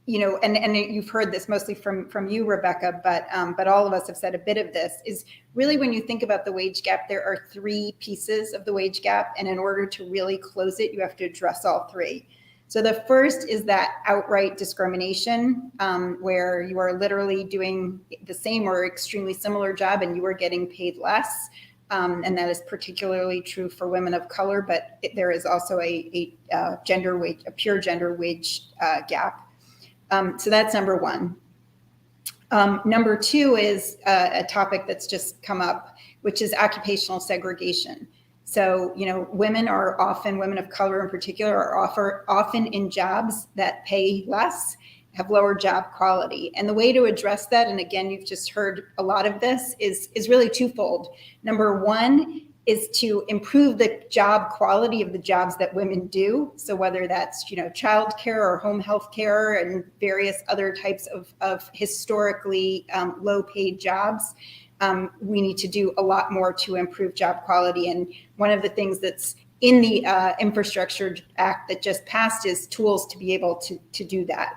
you know, and you've heard this mostly from you, Rebecca, but all of us have said a bit of this, is really when you think about the wage gap, there are 3 pieces of the wage gap. And in order to really close it, you have to address all 3. So the first is that outright discrimination, where you are literally doing the same or extremely similar job and you are getting paid less. And that is particularly true for women of color, but there is also a pure gender wage gap. So that's number 1. Number 2 is a topic that's just come up, which is occupational segregation. So, you know, women of color in particular, are often in jobs that pay less, have lower job quality. And the way to address that, and again, you've just heard a lot of this, is really twofold. Number 1 is to improve the job quality of the jobs that women do. So whether that's, you know, childcare or home health care and various other types of historically low paid jobs, we need to do a lot more to improve job quality. And one of the things that's in the Infrastructure Act that just passed is tools to be able to do that.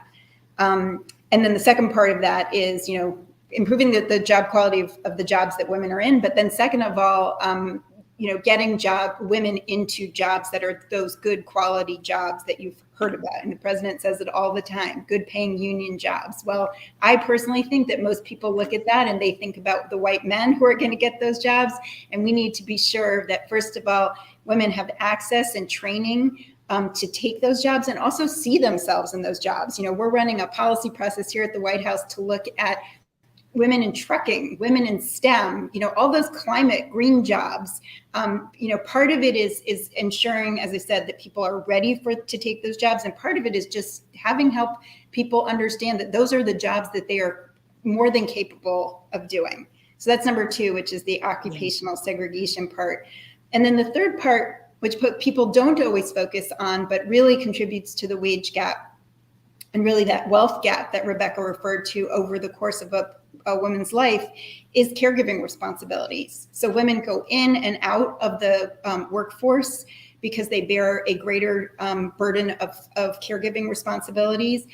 And then the second part of that is, you know, improving the job quality of the jobs that women are in. But then second of all, you know, getting women into jobs that are those good quality jobs that you've heard about. And the president says it all the time, good paying union jobs. Well, I personally think that most people look at that and they think about the white men who are going to get those jobs. And we need to be sure that, first of all, women have access and training to take those jobs and also see themselves in those jobs. You know, we're running a policy process here at the White House to look at women in trucking, women in STEM, you know, all those climate green jobs. You know, part of it is ensuring, as I said, that people are ready to take those jobs. And part of it is just help people understand that those are the jobs that they are more than capable of doing. So that's number 2, which is the occupational segregation part. And then the third part, which people don't always focus on, but really contributes to the wage gap and really that wealth gap that Rebecca referred to over the course of a woman's life, is caregiving responsibilities. So women go in and out of the workforce because they bear a greater burden of caregiving responsibilities.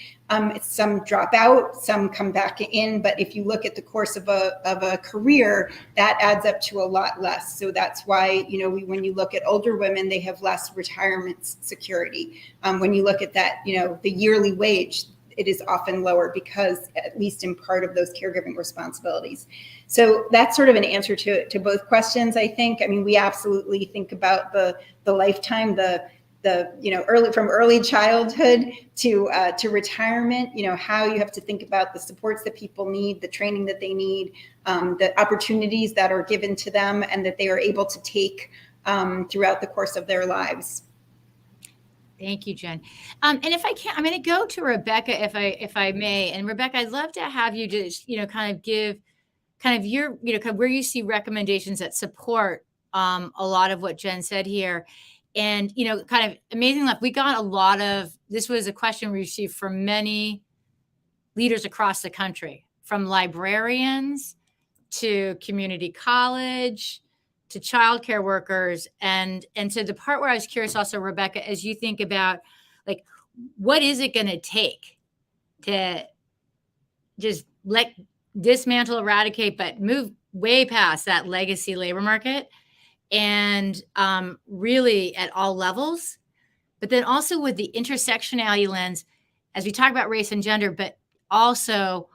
Some drop out, some come back in, but if you look at the course of a career, that adds up to a lot less. So that's why, you know, when you look at older women, they have less retirement security. When you look at that, you know, the yearly wage, it is often lower because, at least in part, of those caregiving responsibilities. So that's sort of an answer to both questions, I think. I mean, we absolutely think about the lifetime, the you know, from early childhood to retirement, you know, how you have to think about the supports that people need, the training that they need, the opportunities that are given to them and that they are able to take throughout the course of their lives. Thank you, Jen. And if I can, I'm going to go to Rebecca, if I may. And Rebecca, I'd love to have you just, you know, kind of give kind of your, you know, kind of where you see recommendations that support a lot of what Jen said here. And, you know, kind of amazing enough, we got a lot of, this was a question we received from many leaders across the country, from librarians to community college, to childcare workers. And so the part where I was curious also, Rebecca, as you think about, like, what is it going to take to just dismantle, eradicate, but move way past that legacy labor market, and really at all levels, but then also with the intersectionality lens, as we talk about race and gender, but also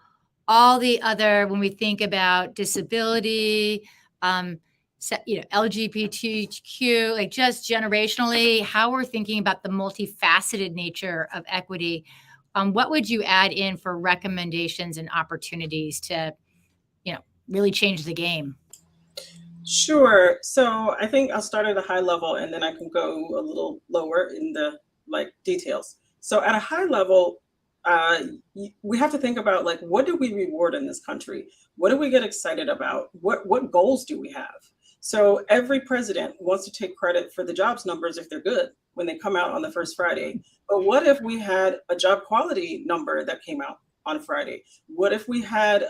all the other, when we think about disability, you know, LGBTQ, like just generationally, how we're thinking about the multifaceted nature of equity. What would you add in for recommendations and opportunities to, you know, really change the game? Sure. So I think I'll start at a high level and then I can go a little lower in the details. So at a high level, we have to think about, like, what do we reward in this country? What do we get excited about? What goals do we have? So every president wants to take credit for the jobs numbers if they're good when they come out on the first Friday. But what if we had a job quality number that came out on Friday? What if we had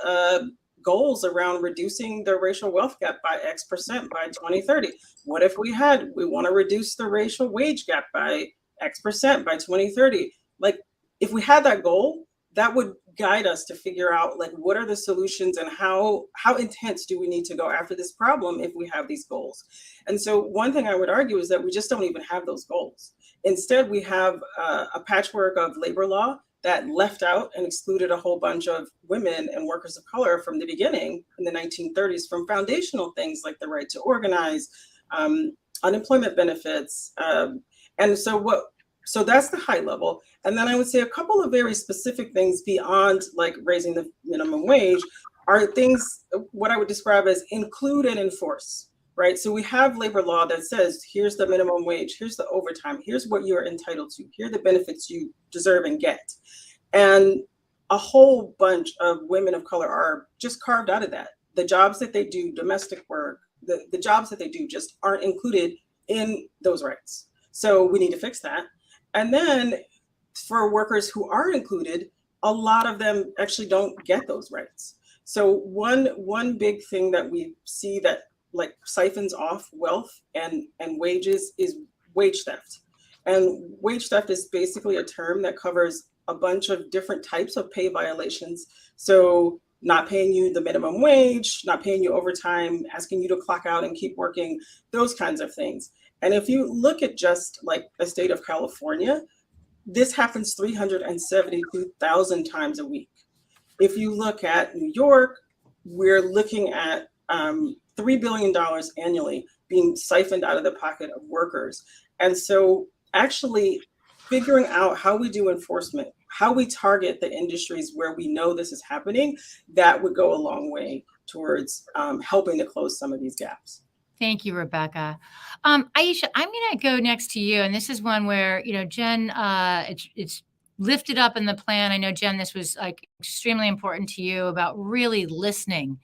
goals around reducing the racial wealth gap by X% by 2030? What if we want to reduce the racial wage gap by X% by 2030? Like, if we had that goal, that would guide us to figure out like what are the solutions and how intense do we need to go after this problem if we have these goals. And so one thing I would argue is that we just don't even have those goals. Instead, we have a patchwork of labor law that left out and excluded a whole bunch of women and workers of color from the beginning in the 1930s from foundational things like the right to organize, unemployment benefits. So that's the high level. And then I would say a couple of very specific things beyond like raising the minimum wage are things, what I would describe as include and enforce, right? So we have labor law that says, here's the minimum wage, here's the overtime, here's what you're entitled to, here are the benefits you deserve and get. And a whole bunch of women of color are just carved out of that. The jobs that they do, domestic work, the jobs that they do just aren't included in those rights. So we need to fix that. And then for workers who are included, a lot of them actually don't get those rights. So one big thing that we see that like siphons off wealth and wages is wage theft. And wage theft is basically a term that covers a bunch of different types of pay violations. So not paying you the minimum wage, not paying you overtime, asking you to clock out and keep working, those kinds of things. And if you look at just like the state of California, this happens 372,000 times a week. If you look at New York, we're looking at $3 billion annually being siphoned out of the pocket of workers. And so actually figuring out how we do enforcement, how we target the industries where we know this is happening, that would go a long way towards helping to close some of these gaps. Thank you, Rebecca. Aisha, I'm going to go next to you. And this is one where, Jen, it's lifted up in the plan. I know, Jen, this was like extremely important to you about really listening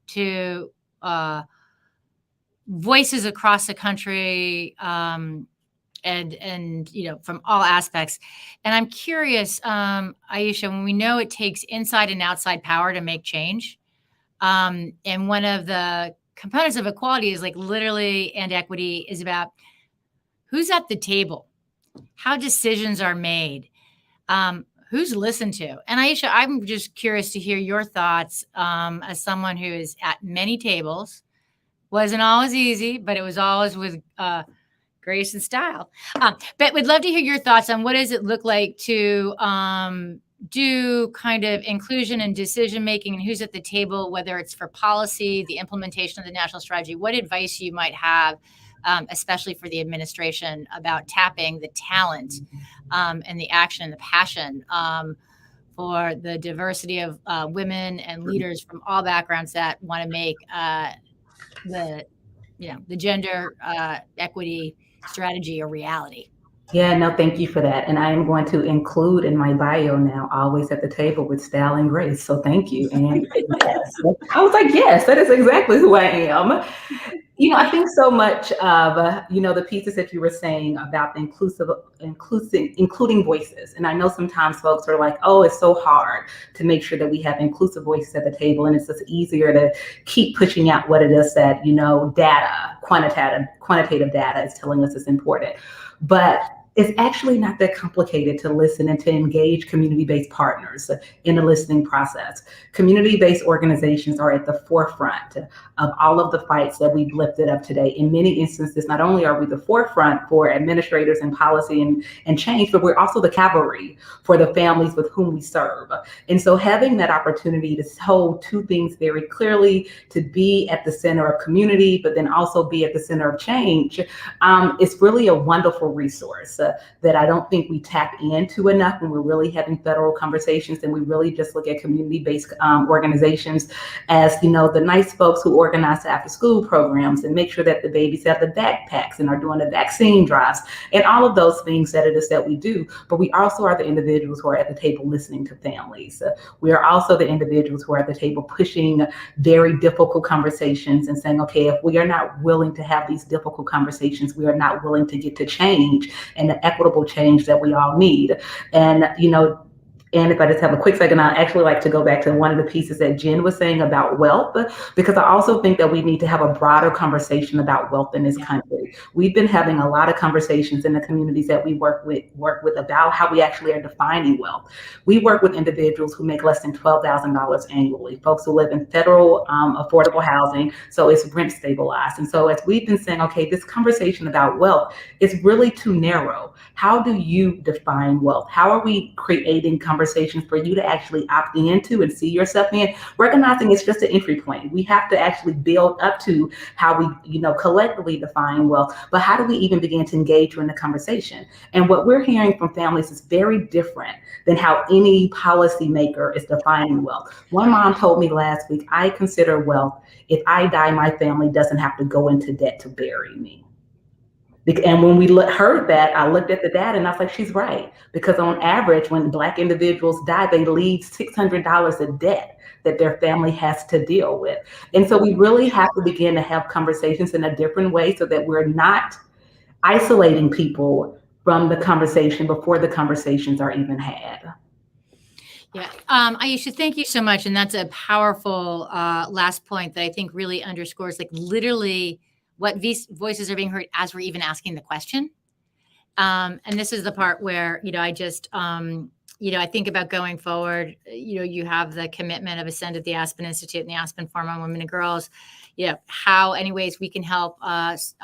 to voices across the country and from all aspects. And I'm curious, Aisha, when we know it takes inside and outside power to make change, and one of the components of equality is like literally, and equity is about who's at the table, how decisions are made, who's listened to. And Aisha, I'm just curious to hear your thoughts as someone who is at many tables. Wasn't always easy, but it was always with grace and style. But we'd love to hear your thoughts on what does it look like to do kind of inclusion and decision making and who's at the table, whether it's for policy, the implementation of the national strategy. What advice you might have, especially for the administration, about tapping the talent and the action and the passion for the diversity of women and leaders from all backgrounds that want to make the gender equity strategy a reality. Yeah, no, thank you for that. And I am going to include in my bio now, always at the table with style and grace. So thank you. And yes, I was like, yes, that is exactly who I am. I think so much of, the pieces that you were saying about the including voices. And I know sometimes folks are like, oh, it's so hard to make sure that we have inclusive voices at the table. And it's just easier to keep pushing out what it is that, data, quantitative data is telling us is important. But it's actually not that complicated to listen and to engage community-based partners in the listening process. Community-based organizations are at the forefront of all of the fights that we've lifted up today. In many instances, not only are we the forefront for administrators and policy and change, but we're also the cavalry for the families with whom we serve. And so having that opportunity to hold two things very clearly, to be at the center of community, but then also be at the center of change, it's really a wonderful resource that I don't think we tap into enough when we're really having federal conversations, and we really just look at community-based organizations as, the nice folks who organize after-school programs and make sure that the babies have the backpacks and are doing the vaccine drives and all of those things that it is that we do. But we also are the individuals who are at the table listening to families. We are also the individuals who are at the table pushing very difficult conversations and saying, okay, if we are not willing to have these difficult conversations, we are not willing to get to change and the equitable change that we all need. And, And if I just have a quick second, I'd actually like to go back to one of the pieces that Jen was saying about wealth, because I also think that we need to have a broader conversation about wealth in this country. We've been having a lot of conversations in the communities that we work with about how we actually are defining wealth. We work with individuals who make less than $12,000 annually, folks who live in federal affordable housing, so it's rent stabilized. And so as we've been saying, okay, this conversation about wealth is really too narrow. How do you define wealth? How are we creating conversations for you to actually opt into and see yourself in, recognizing it's just an entry point. We have to actually build up to how we, collectively define wealth, but how do we even begin to engage you in the conversation? And what we're hearing from families is very different than how any policymaker is defining wealth. One mom told me last week, I consider wealth, if I die, my family doesn't have to go into debt to bury me. And when we heard that, I looked at the data and I was like, she's right. Because on average, when Black individuals die, they leave $600 of debt that their family has to deal with. And so we really have to begin to have conversations in a different way so that we're not isolating people from the conversation before the conversations are even had. Yeah, Aisha, thank you so much. And that's a powerful last point that I think really underscores literally what voices are being heard as we're even asking the question. And this is the part where, I just, I think about going forward, you have the commitment of Ascend at the Aspen Institute and the Aspen Forum on Women and Girls, how any ways we can help us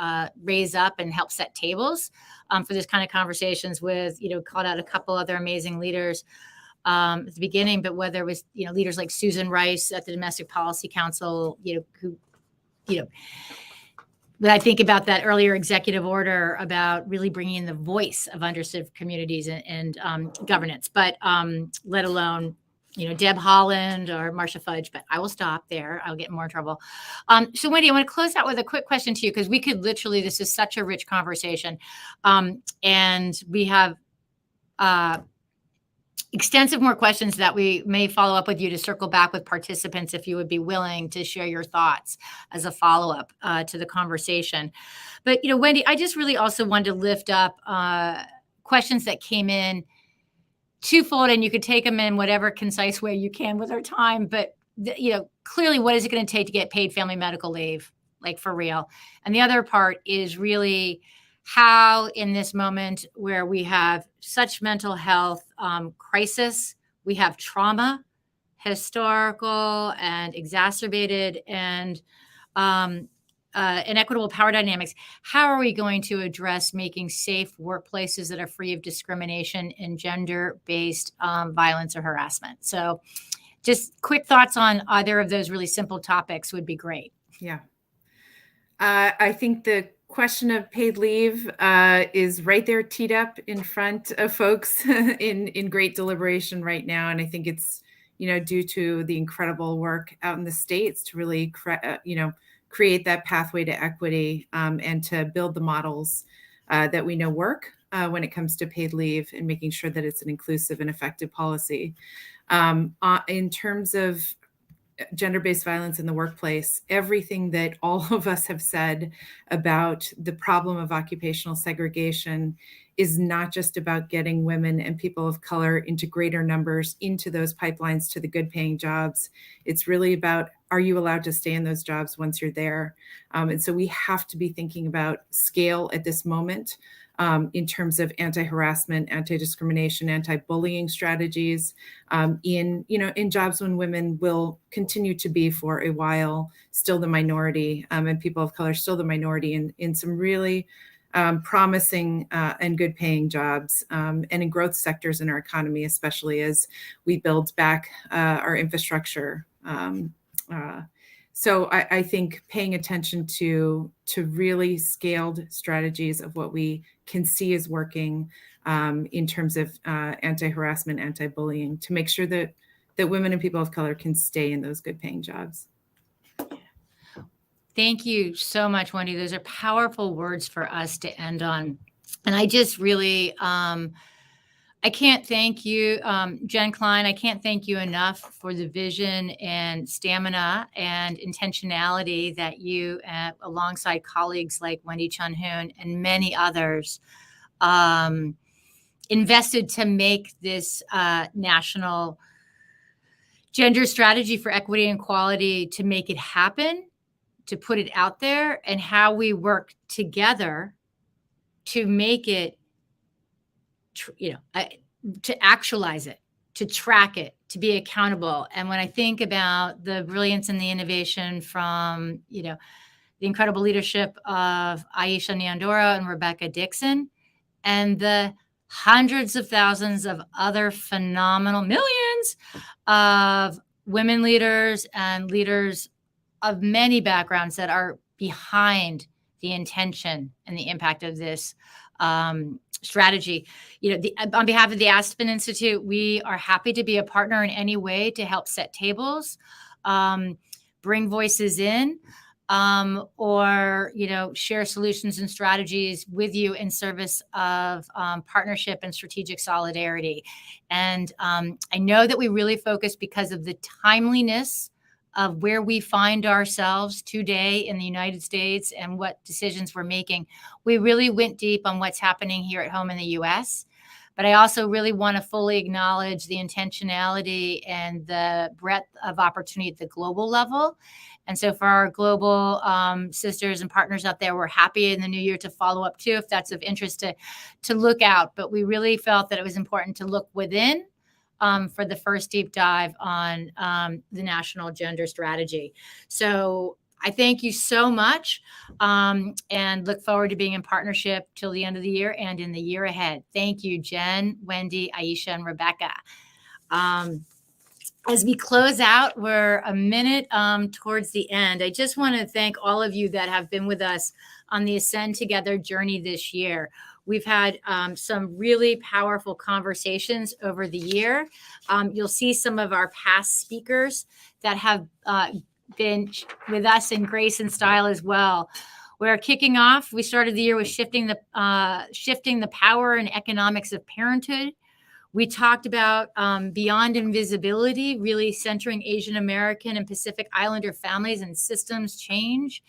raise up and help set tables for this kind of conversations with, called out a couple other amazing leaders at the beginning, but whether it was, leaders like Susan Rice at the Domestic Policy Council, who, but I think about that earlier executive order about really bringing in the voice of underserved communities and governance, but let alone, Deb Holland or Marcia Fudge, but I will stop there. I'll get in more trouble. So Wendy, I want to close out with a quick question to you, because we could literally, this is such a rich conversation. And we have extensive more questions that we may follow up with you to circle back with participants if you would be willing to share your thoughts as a follow-up to the conversation. But, Wendy, I just really also wanted to lift up questions that came in twofold, and you could take them in whatever concise way you can with our time. But, clearly, what is it going to take to get paid family medical leave, for real? And the other part is really how in this moment where we have such mental health crisis, we have trauma, historical and exacerbated, and inequitable power dynamics, how are we going to address making safe workplaces that are free of discrimination and gender-based violence or harassment? So just quick thoughts on either of those really simple topics would be great. Yeah. I think the question of paid leave is right there teed up in front of folks in great deliberation right now. And I think it's, due to the incredible work out in the States to really, create that pathway to equity and to build the models that we know work when it comes to paid leave and making sure that it's an inclusive and effective policy. In terms of gender-based violence in the workplace, everything that all of us have said about the problem of occupational segregation is not just about getting women and people of color into greater numbers into those pipelines to the good paying jobs. It's really about, are you allowed to stay in those jobs once you're there? And so we have to be thinking about scale at this moment in terms of anti-harassment, anti-discrimination, anti-bullying strategies in jobs when women will continue to be for a while still the minority and people of color still the minority in some really promising and good paying jobs and in growth sectors in our economy, especially as we build back our infrastructure. So I think paying attention to really scaled strategies of what we can see is working in terms of anti-harassment, anti-bullying, to make sure that women and people of color can stay in those good paying jobs. Thank you so much, Wendy. Those are powerful words for us to end on. And I just really, I can't thank you, Jen Klein. I can't thank you enough for the vision and stamina and intentionality that you, alongside colleagues like Wendy Chun-Hoon and many others, invested to make this national gender strategy for equity and equality, to make it happen, to put it out there, and how we work together to make it, to actualize it, to track it, to be accountable. And when I think about the brilliance and the innovation from, the incredible leadership of Aisha Nyandora and Rebecca Dixon, and the hundreds of thousands of other phenomenal, millions of women leaders and leaders of many backgrounds that are behind the intention and the impact of this strategy. On behalf of the Aspen Institute, we are happy to be a partner in any way to help set tables, bring voices in, or share solutions and strategies with you in service of partnership and strategic solidarity. And I know that we really focus, because of the timeliness of where we find ourselves today in the United States and what decisions we're making. We really went deep on what's happening here at home in the US. But I also really want to fully acknowledge the intentionality and the breadth of opportunity at the global level. And so for our global sisters and partners out there, we're happy in the new year to follow up too, if that's of interest, to look out. But we really felt that it was important to look within for the first deep dive on the national gender strategy. So I thank you so much, and look forward to being in partnership till the end of the year and in the year ahead. Thank you, Jen, Wendy, Aisha, and Rebecca. As we close out, we're a minute towards the end. I just want to thank all of you that have been with us on the AscendTogether journey this year. We've had some really powerful conversations over the year. You'll see some of our past speakers that have been with us in grace and style as well. We're kicking off. We started the year with shifting the power and economics of parenthood. We talked about beyond invisibility, really centering Asian American and Pacific Islander families and systems change.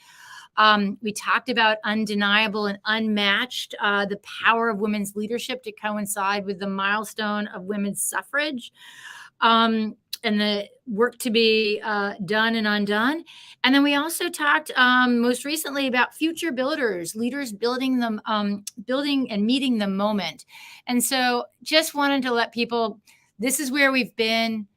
We talked about undeniable and unmatched, the power of women's leadership to coincide with the milestone of women's suffrage, and the work to be done and undone. And then we also talked most recently about future builders, leaders building them, building and meeting the moment. And so just wanted to let people, this is where we've been,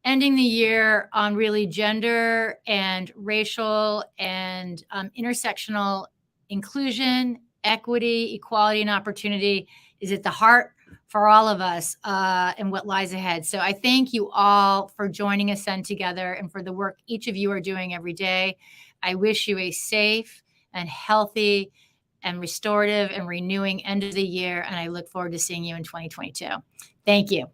ending the year on really gender and racial and intersectional inclusion, equity, equality, and opportunity is at the heart for all of us and what lies ahead. So I thank you all for joining AscendTogether and for the work each of you are doing every day. I wish you a safe and healthy and restorative and renewing end of the year, and I look forward to seeing you in 2022. Thank you.